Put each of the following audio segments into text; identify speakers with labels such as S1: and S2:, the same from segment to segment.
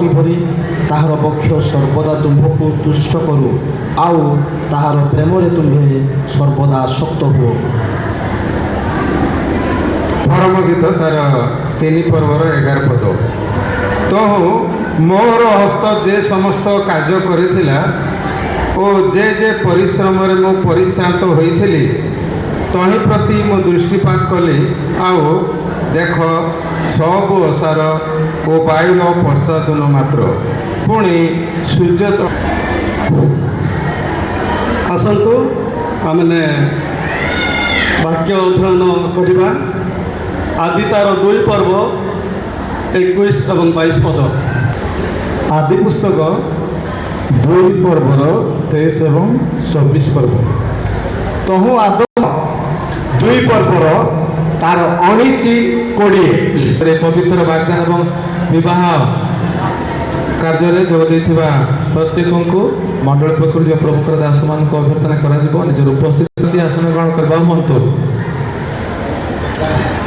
S1: ଅଗ୍ନି ପରି ତାହାର ବକ୍ଷ ସର୍ବଦା ତୁମ୍ଭକୁ ତୁଷ୍ଟ କରୁ, ଆଉ ତାହାର ପ୍ରେମରେ ତୁମ୍ଭେ ସର୍ବଦା ଆସକ୍ତ ହୁଅ।
S2: ପରମ ଗୀତ ତାର 3 ପର୍ବର 11 ପଦ। ତହୁଁ ମୋର ହସ୍ତ ଯେ ସମସ୍ତ କାର୍ଯ୍ୟ କରିଥିଲା ଓ ଯେ ପରିଶ୍ରମରେ ମୁଁ ପରିଶ୍ରାନ୍ତ ହୋଇଥିଲି, ତହିଁ ପ୍ରତି ମୁଁ ଦୃଷ୍ଟିପାତ କଲି। ଆଉ ଦେଖ, ସବୁ ଅସାର ଓ ବାୟୁର ପଶ୍ଚାତନ ମାତ୍ର। ପୁଣି ସୂର୍ଯ୍ୟ
S3: ଆସନ୍ତୁ ଆମେ ବାକ୍ୟ ଅଧ୍ୟୟନ କରିବା। ଆଦି ତାର 2 ପର୍ବ 21 ଏବଂ 22 ପଦ।
S4: ଆଦି ପୁସ୍ତକ 2 ପର୍ବର 23 ଏବଂ 24 ପର୍ବ।
S1: ତହୁଁ ଆଦମ 2 ପର୍ବର ତାର 19-20
S5: ପବିତ୍ର ବାଗଦାନ ଏବଂ ବିବାହ କାର୍ଯ୍ୟରେ ଯୋଗ ଦେଇଥିବା ପ୍ରତ୍ୟେକଙ୍କୁ ମଣ୍ଡଳ ପକ୍ଷରୁ ଯେଉଁ ପ୍ରଭୁଙ୍କର ଦାସମାନଙ୍କୁ ଅଭ୍ୟର୍ଥନା କରାଯିବ ନିଜର ଉପସ୍ଥିତି ସେ ଆସନ ଗ୍ରହଣ କରିବା ହୁଅନ୍ତୁ।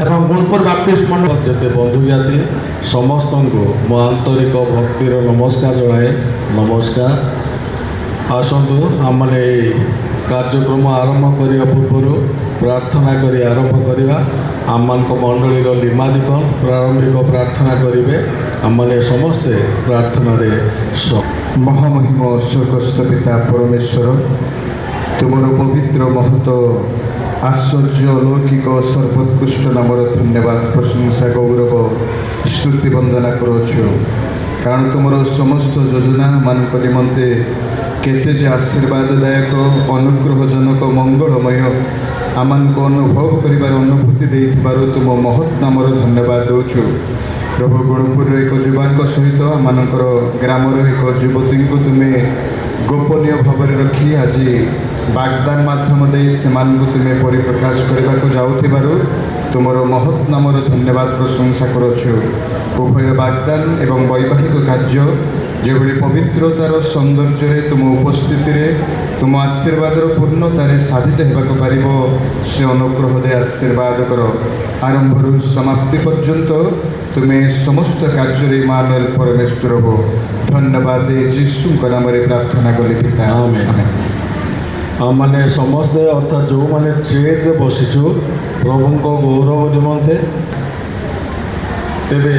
S5: ଏବଂ ଗୁଣପୁର ବାପ୍ଟିଷ୍ଟ ମଣ୍ଡଳ
S4: ଯେତେ ବନ୍ଧୁ ଜ୍ଞାତି ସମସ୍ତଙ୍କୁ ମୋ ଆନ୍ତରିକ ଭକ୍ତିର ନମସ୍କାର ଜଣାଏ। ନମସ୍କାର। ଆସନ୍ତୁ ଆମମାନେ ଏହି କାର୍ଯ୍ୟକ୍ରମ ଆରମ୍ଭ କରିବା ପୂର୍ବରୁ ପ୍ରାର୍ଥନା କରି ଆରମ୍ଭ କରିବା। ଆମମାନଙ୍କ ମଣ୍ଡଳୀର ଲିମାଦିକ ପ୍ରାରମ୍ଭିକ ପ୍ରାର୍ଥନା କରିବେ। ଆମମାନେ ସମସ୍ତେ ପ୍ରାର୍ଥନାରେ ମହାମହିମ ସ୍ୱର୍ଗସ୍ଥ ପିତା ପରମେଶ୍ୱର, ତୁମର ପବିତ୍ର ମହତ ଆଶ୍ଚର୍ଯ୍ୟ ଅଲୌକିକ ସର୍ବୋତ୍କୃଷ୍ଟ ନାମର ଧନ୍ୟବାଦ ପ୍ରଶଂସା ଗୌରବ ସ୍ତୁତି ବନ୍ଦନା କରୁଛୁ। କାରଣ ତୁମର ସମସ୍ତ ଯୋଜନା ମାନଙ୍କ ନିମନ୍ତେ କେତେ ଯେ ଆଶୀର୍ବାଦଦାୟକ, ଅନୁଗ୍ରହଜନକ, ମଙ୍ଗଳମୟ ଆମମାନଙ୍କୁ ଅନୁଭବ କରିବାର ଅନୁଭୂତି ଦେଇଥିବାରୁ ତୁମ ମହତ୍ ନାମର ଧନ୍ୟବାଦ ଦେଉଛୁ। ପ୍ରଭୁ, ଗୁଣପୁରର ଏକ ଯୁବାଙ୍କ ସହିତ ଆମମାନଙ୍କର ଗ୍ରାମର ଏକ ଯୁବତୀଙ୍କୁ ତୁମେ ଗୋପନୀୟ ଭାବରେ ରଖି ଆଜି ବାଗଦାନ ମାଧ୍ୟମ ଦେଇ ସେମାନଙ୍କୁ ତୁମେ ପରିପ୍ରକାଶ କରିବାକୁ ଯାଉଥିବାରୁ ତୁମର ମହତ୍ ନାମର ଧନ୍ୟବାଦ ପ୍ରଶଂସା କରୁଛୁ। ଉଭୟ ବାଗଦାନ ଏବଂ ବୈବାହିକ କାର୍ଯ୍ୟ ଯେଭଳି ପବିତ୍ରତାର ସୌନ୍ଦର୍ଯ୍ୟରେ ତୁମ ଉପସ୍ଥିତିରେ ତୁମ ଆଶୀର୍ବାଦର ପୂର୍ଣ୍ଣତାରେ ସାଧିତ ହେବାକୁ ପାରିବ, ସେ ଅନୁଗ୍ରହ ଦେଇ ଆଶୀର୍ବାଦ କର। ଆରମ୍ଭରୁ ସମାପ୍ତି ପର୍ଯ୍ୟନ୍ତ ତୁମେ ସମସ୍ତ କାର୍ଯ୍ୟରେ ଇମାନୁଏଲ ପରମେଶ୍ୱର ହୋ। ଧନ୍ୟବାଦ ଦେଇ ଯୀଶୁଙ୍କ ନାମରେ ପ୍ରାର୍ଥନା କଲି ପିତା, ଆମେନ୍। ଆମମାନେ ସମସ୍ତେ ଅର୍ଥାତ୍ ଯେଉଁମାନେ ଚେୟାରରେ ବସିଛୁ ପ୍ରଭୁଙ୍କ ଗୌରବ ନିମନ୍ତେ, ତେବେ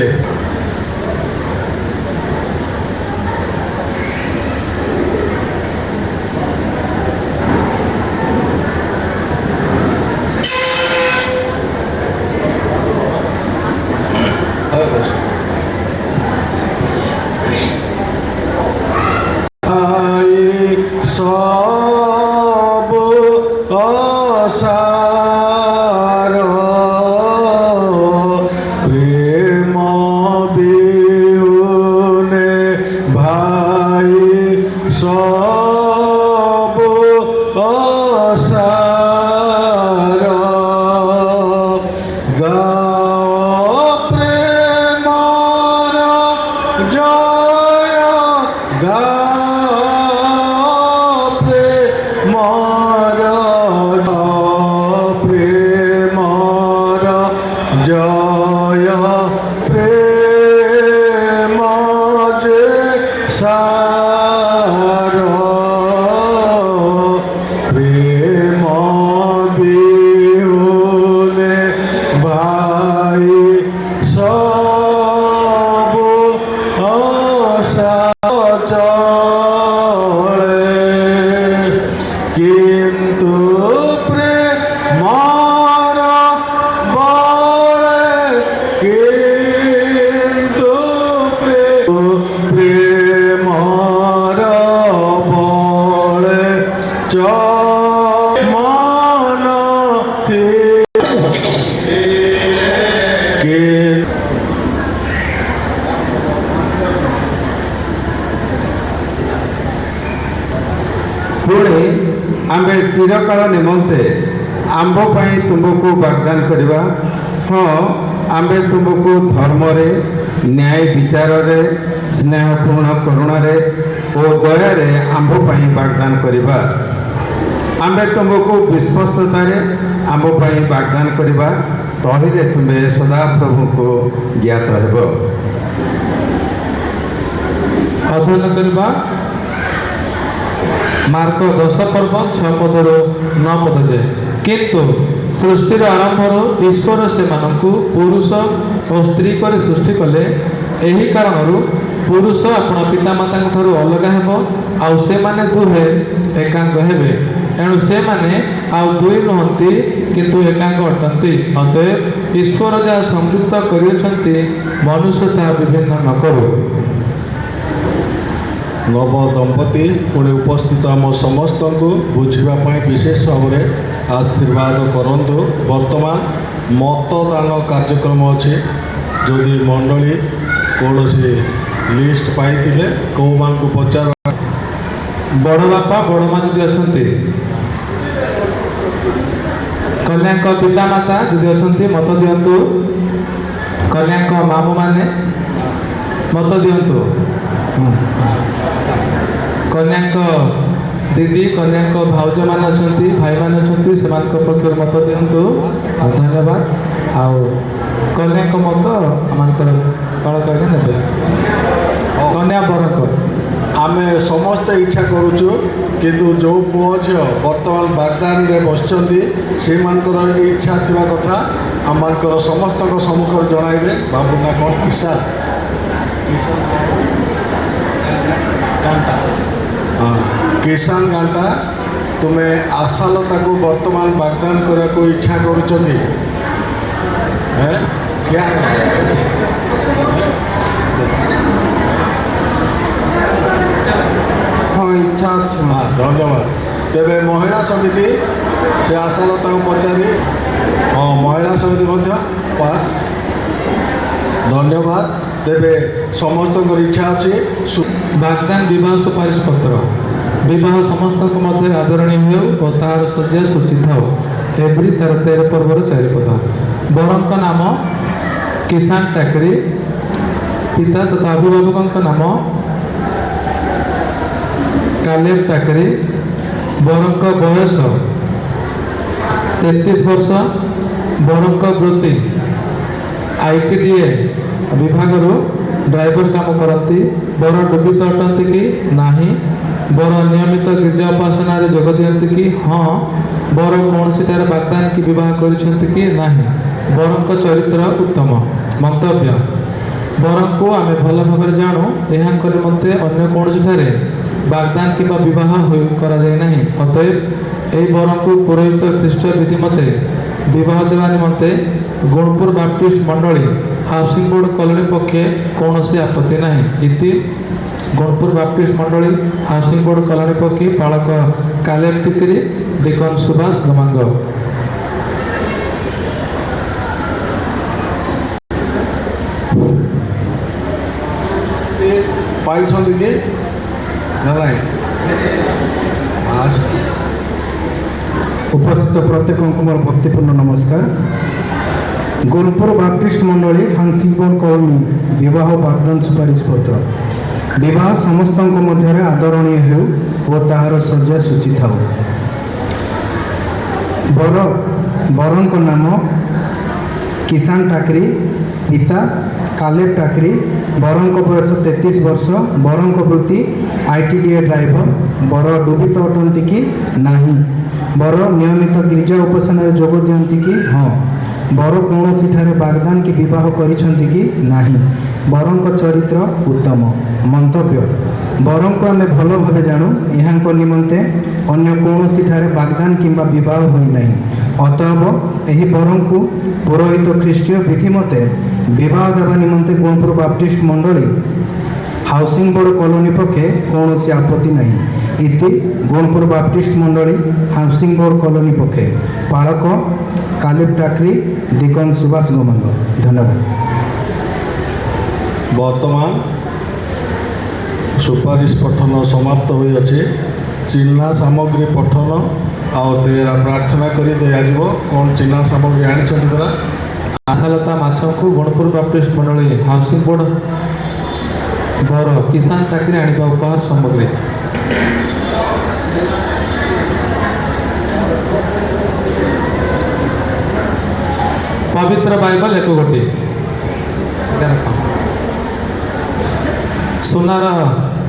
S2: ପୁଣି ଆମେ ଚିରକାଳ ନିମନ୍ତେ ଆମ୍ଭ ପାଇଁ ତୁମକୁ ବାଗଦାନ କରିବା। ହଁ, ଆମ୍ଭେ ତୁମକୁ ଧର୍ମରେ, ନ୍ୟାୟ ବିଚାରରେ, ସ୍ନେହପୂର୍ଣ୍ଣ କରୁଣାରେ ଓ ଦୟାରେ ଆମ୍ଭ ପାଇଁ ବାଗଦାନ କରିବା। ଆମ୍ଭେ ତୁମକୁ ବିଶ୍ୱସ୍ତତାରେ ଆମ୍ଭ ପାଇଁ ବାଗଦାନ କରିବା। ତହିଁରେ ତୁମେ ସଦାପ୍ରଭୁଙ୍କୁ ଜ୍ଞାତ ହେବ।
S5: ଅଧ୍ୟୟନ କରିବା ମାର୍କ 10 ପର୍ବ 6 ପଦରୁ 9 ପଦ ଯାଏ। କିନ୍ତୁ ସୃଷ୍ଟିର ଆରମ୍ଭରୁ ଈଶ୍ୱର ସେମାନଙ୍କୁ ପୁରୁଷ ଓ ସ୍ତ୍ରୀ କରି ସୃଷ୍ଟି କଲେ। ଏହି କାରଣରୁ ପୁରୁଷ ଆପଣ ପିତାମାତାଙ୍କ ଠାରୁ ଅଲଗା ହେବ ଆଉ ସେମାନେ ଦୁହେଁ ଏକାଙ୍ଗ ହେବେ। ଏଣୁ ସେମାନେ ଆଉ ଦୁଇ ନୁହନ୍ତି କିନ୍ତୁ ଏକାଙ୍ଗ ଅଟନ୍ତି। ଅତଏବ ଈଶ୍ୱର ଯାହା ସଂଯୁକ୍ତ କରିଅଛନ୍ତି ମନୁଷ୍ୟ ତାହା ବିଭିନ୍ନ ନ କରୁ।
S4: ନବ ଦମ୍ପତି ପୁଣି ଉପସ୍ଥିତ ଆମ ସମସ୍ତଙ୍କୁ ବୁଝିବା ପାଇଁ ବିଶେଷ ଭାବରେ ଆଶୀର୍ବାଦ କରନ୍ତୁ। ବର୍ତ୍ତମାନ ମତଦାନ କାର୍ଯ୍ୟକ୍ରମ ଅଛି। ଯଦି ମଣ୍ଡଳୀ କୌଣସି ଲିଷ୍ଟ ପାଇଥିଲେ କେଉଁମାନଙ୍କୁ ପଚାର।
S5: ବଡ଼ ବାପା ବଡ଼ ମା ଯଦି ଅଛନ୍ତି, କନ୍ୟାଙ୍କ ପିତାମାତା ଯଦି ଅଛନ୍ତି ମତ ଦିଅନ୍ତୁ। କନ୍ୟାଙ୍କ ମାମୁଁ ମାନେ ମତ ଦିଅନ୍ତୁ। କନ୍ୟାଙ୍କ ଦିଦି କନ୍ୟାଙ୍କ ଭାଉଜମାନେ ଅଛନ୍ତି, ଭାଇମାନେ ଅଛନ୍ତି, ସେମାନଙ୍କ ପକ୍ଷରୁ ମତ ଦିଅନ୍ତୁ। ଧନ୍ୟବାଦ। ଆଉ କନ୍ୟାଙ୍କ ମତ ଆମମାନଙ୍କର ବାଳକ ନେବେ। କନ୍ୟା ବରଙ୍କ
S4: ଆମେ ସମସ୍ତେ ଇଚ୍ଛା କରୁଛୁ, କିନ୍ତୁ ଯେଉଁ ପୁଅ ଝିଅ ବର୍ତ୍ତମାନ ବାଗଦାନରେ ବସିଛନ୍ତି ସେମାନଙ୍କର ଇଚ୍ଛା ଥିବା କଥା ଆମମାନଙ୍କର ସମସ୍ତଙ୍କ ସମ୍ମୁଖରେ ଜଣାଇବେ। ବାବୁ ନା କ'ଣ? କିଷାନ ଗାଣ୍ଟା। ହଁ, କିଷାନ ଗାଣ୍ଟା, ତୁମେ ଆଶାଲତାକୁ ବର୍ତ୍ତମାନ ବାଗଦାନ କରିବାକୁ ଇଚ୍ଛା କରୁଛନ୍ତି?
S3: ହଁ, ଇଚ୍ଛା ଅଛି।
S4: ହଁ, ଧନ୍ୟବାଦ। ତେବେ ମହିଳା ସମିତି ସେ ଆଶାଲତାକୁ ପଚାରି, ହଁ ମହିଳା ସମିତି ମଧ୍ୟ ପାସ୍। ଧନ୍ୟବାଦ। ତେବେ ସମସ୍ତଙ୍କର ଇଚ୍ଛା ଅଛି।
S5: ବାଗଦାନ ବିବାହ ସୁପାରିଶ ପତ୍ର। ବିବାହ ସମସ୍ତଙ୍କ ମଧ୍ୟରେ ଆଦରଣୀୟ ହେଉ ଓ ତାହାର ଶଯ୍ୟା ସୂଚୀ ଥାଉ। ଏଭଳି ତାର 13 ପର୍ବର 4 ପଦ। ବରଙ୍କ ନାମ କିଷାନ ଟାକରି। ପିତା ତଥା ଅଭିଭାବକଙ୍କ ନାମ କାଲେବ ଟାକରି। ବରଙ୍କ ବୟସ 33 ବର୍ଷ। ବରଙ୍କ ବୃତ୍ତି ITDA ବିଭାଗରୁ ଡ୍ରାଇଭର କାମ କରନ୍ତି। ବର ଡୁବିତ ଅଟନ୍ତି କି ନାହିଁ? ବର ନିୟମିତ ଗିର୍ଜା ଉପାସନାରେ ଯୋଗ ଦିଅନ୍ତି କି? ହଁ। ବର କୌଣସିଠାରେ ବାଗଦାନ କି ବିବାହ କରିଛନ୍ତି କି ନାହିଁ? ବରଙ୍କ ଚରିତ୍ର ଉତ୍ତମ। ମନ୍ତବ୍ୟ: ବରଙ୍କୁ ଆମେ ଭଲ ଭାବରେ ଜାଣୁ। ଏହାଙ୍କ ନିମନ୍ତେ ଅନ୍ୟ କୌଣସିଠାରେ ବାଗଦାନ କିମ୍ବା ବିବାହ କରାଯାଇ ନାହିଁ। ଅତଏବ ଏହି ବରଙ୍କୁ ପୁରୋହିତ ଖ୍ରୀଷ୍ଟ ବିଧି ମତେ ବିବାହ ଦେବା ନିମନ୍ତେ ଗୁଣପୁର ବାପ୍ଟିଷ୍ଟ ମଣ୍ଡଳୀ ହାଉସିଂ ବୋର୍ଡ କଲୋନୀ ପକ୍ଷେ କୌଣସି ଆପତ୍ତି ନାହିଁ। ଇତି ଗୁଣପୁର ବାପ୍ଟିଷ୍ଟ ମଣ୍ଡଳୀ ହାଉସିଂ ବୋର୍ଡ କଲୋନୀ ପକ୍ଷେ ପାଳକ କାଲେବ ଟିକରି, ଡିକନ ସୁଭାଷ ଗମାଙ୍ଗ।
S4: ପାଇଛନ୍ତି କି ନା ନାହିଁ?
S1: ଉପସ୍ଥିତ ପ୍ରତ୍ୟେକଙ୍କୁ ମୋର ଭକ୍ତିପୂର୍ଣ୍ଣ ନମସ୍କାର। ଗୁଣପୁର ବାପ୍ଟିଷ୍ଟ ମଣ୍ଡଳୀ ହାଉସିଂ ବୋର୍ଡ କଲୋନୀ ବିବାହ ବାଗଦାନ ସୁପାରିଶ ପତ୍ର। ବିବାହ ସମସ୍ତଙ୍କ ମଧ୍ୟରେ ଆଦରଣୀୟ ହେଉ ଓ ତାହାର ଶଯ୍ୟା ସୂଚୀ ଥାଉ। ବରଙ୍କ ନାମ କିଷାନ ଟାକରି। ପିତା କାଲେବ ଟାକରି। ବରଙ୍କ ବୟସ 33 ବର୍ଷ। ବରଙ୍କ ବୃତ୍ତି ITDA ଡ୍ରାଇଭର। ବର ଡୁବିତ ଅଟନ୍ତି କି ନାହିଁ? ବର ନିୟମିତ ଗିର୍ଜା ଉପାସନାରେ ଯୋଗ ଦିଅନ୍ତି କି? ହଁ। ବର କୌଣସିଠାରେ ବାଗଦାନ କି ବିବାହ କରିଛନ୍ତି କି ନାହିଁ? ବରଙ୍କ ଚରିତ୍ର ଉତ୍ତମ। ମନ୍ତବ୍ୟ: ବରଙ୍କୁ ଆମେ ଭଲ ଭାବେ ଜାଣୁ। ଏହାଙ୍କ ନିମନ୍ତେ ଅନ୍ୟ କୌଣସିଠାରେ ବାଗଦାନ କିମ୍ବା ବିବାହ ହୋଇନାହିଁ। ଅତଏବ ଏହି ବରଙ୍କୁ ପୁରୋହିତ ଖ୍ରୀଷ୍ଟୀୟ ବିଧି ମତେ ବିବାହ ଦେବା ନିମନ୍ତେ ଗୁଣପୁର ବାପ୍ଟିଷ୍ଟ ମଣ୍ଡଳୀ ହାଉସିଂ ବୋର୍ଡ କଲୋନୀ ପକ୍ଷେ କୌଣସି ଆପତ୍ତି ନାହିଁ। ଇତି ଗୁଣପୁର ବାପ୍ଟିଷ୍ଟ ମଣ୍ଡଳୀ ହାଉସିଂ ବୋର୍ଡ କଲୋନୀ ପକ୍ଷେ ପାଳକ କାଲେବ ଟାକରି, ଡିକନ ସୁଭାଷ ଗମାଙ୍ଗ। ଧନ୍ୟବାଦ।
S4: ବର୍ତ୍ତମାନ ସୁପାରିଶ ପଠନ ସମାପ୍ତ ହୋଇଅଛି। ଚିହ୍ନା ସାମଗ୍ରୀ ପଠନ ଆଉ ତେରା ପ୍ରାର୍ଥନା କରି ଦିଆଯିବ। କ'ଣ ଚିହ୍ନା ସାମଗ୍ରୀ ଆଣିଛନ୍ତି ପରା?
S5: ଆଶାଲତା ମାଛଙ୍କୁ ଗୁଣପୁର ବାପ୍ଟିଷ୍ଟ ମଣ୍ଡଳୀ ହାଉସିଂ ବୋର୍ଡ ବର କିଷାନ ଟାକରି ଆଣିବା ଉପହାର ସାମଗ୍ରୀ। ପବିତ୍ର ବାଇବଲ 1 ଗୋଟି। ସୁନାର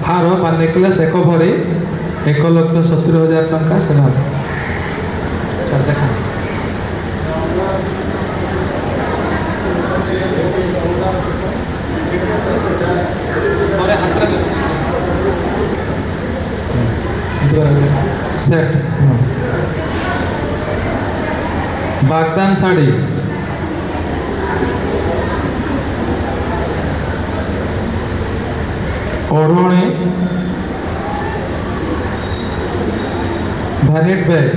S5: ହାର ବା ନେକଲେସ୍ ଏକ ଭରି 1,70,000 ଟଙ୍କା ସେନା ସାର୍ ଦେଖା সেট বাগদান শাড়ি ओढ़णी भैनिट बैग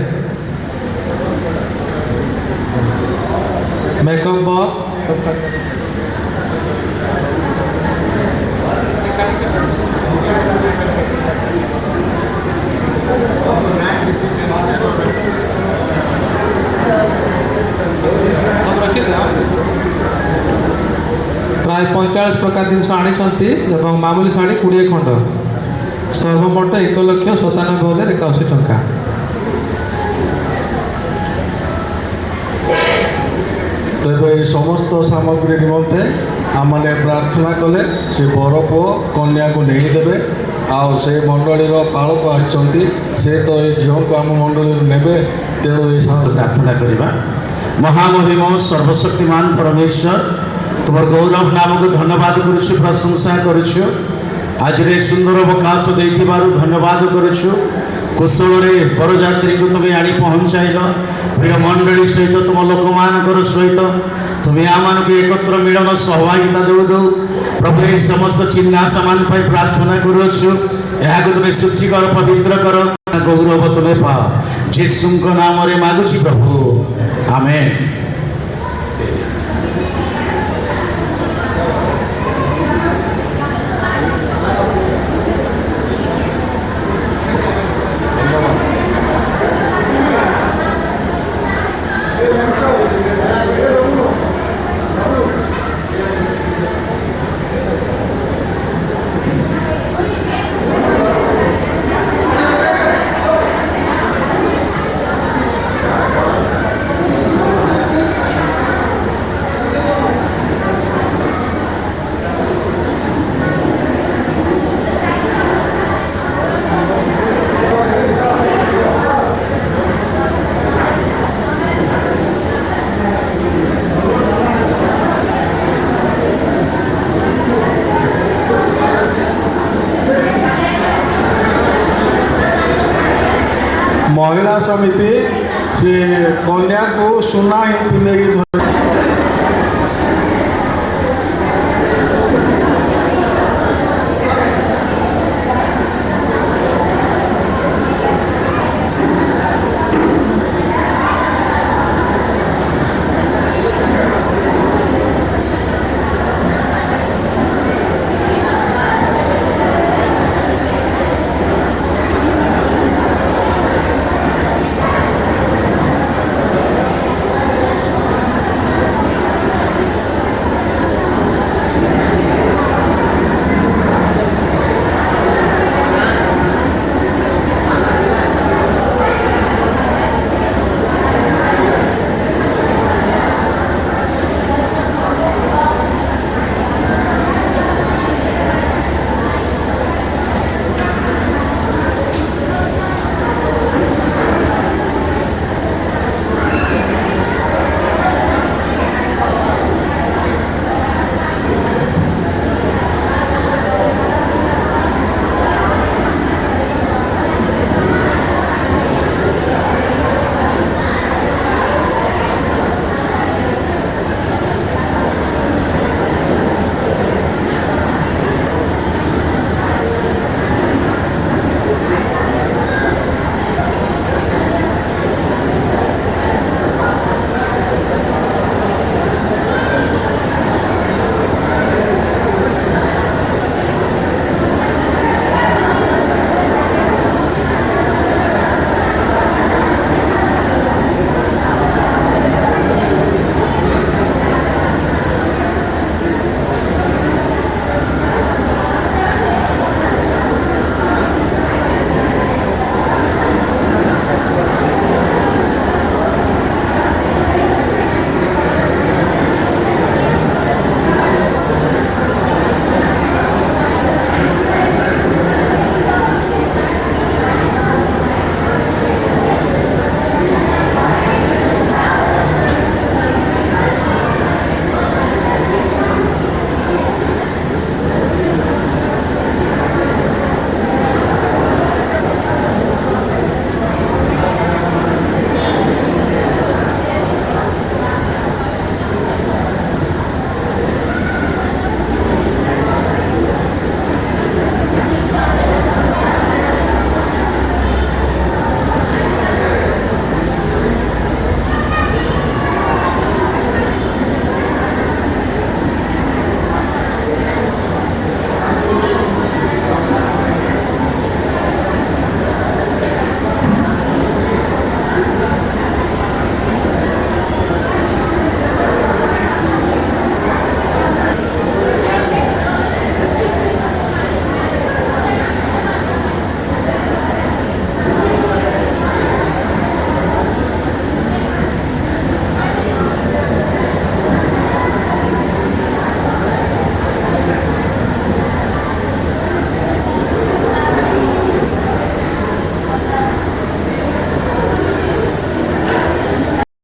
S5: मेकअप बॉक्स प्राय 45 प्रकार जिन आनी मामूली शाढ़ी 20 खंड सर्वमोट 1,97,181 टंका
S4: तेरे समस्त सामग्री निमंते आमने प्रार्थना कले से बर पुओ कन्या को नहीं देवे आउ से मंडलीर पालक आसचंती से तो ये झील को आम मंडली नेबे तेणु ये
S6: प्रार्थना करवा महामहिम सर्वशक्तिमान परमेश्वर तुम गौरव नाम को धन्यवाद करुछु प्रशंसा करुछु आज रे सुंदर अवकाश देथिबारु धन्यवाद करुछु कुशल रे बरजात्री को तुम्हें आनी पहुँचाइल प्रिय मंडली सहित तुम लोक मानकर सहित तुम्हें आमान को एकत्र मिलन सहभागिता दौ दौ प्रभु ये समस्त चिन्हा सामान पर प्रार्थना करुछु यहाँ को तुम्हें शुचि कर पवित्र कर गौरव तुम्हें पाओ यीशुଙ୍କ नाम रे मागुछि प्रभु आमेन।
S4: महिला समिति से कन्या को सुना ही पिंधे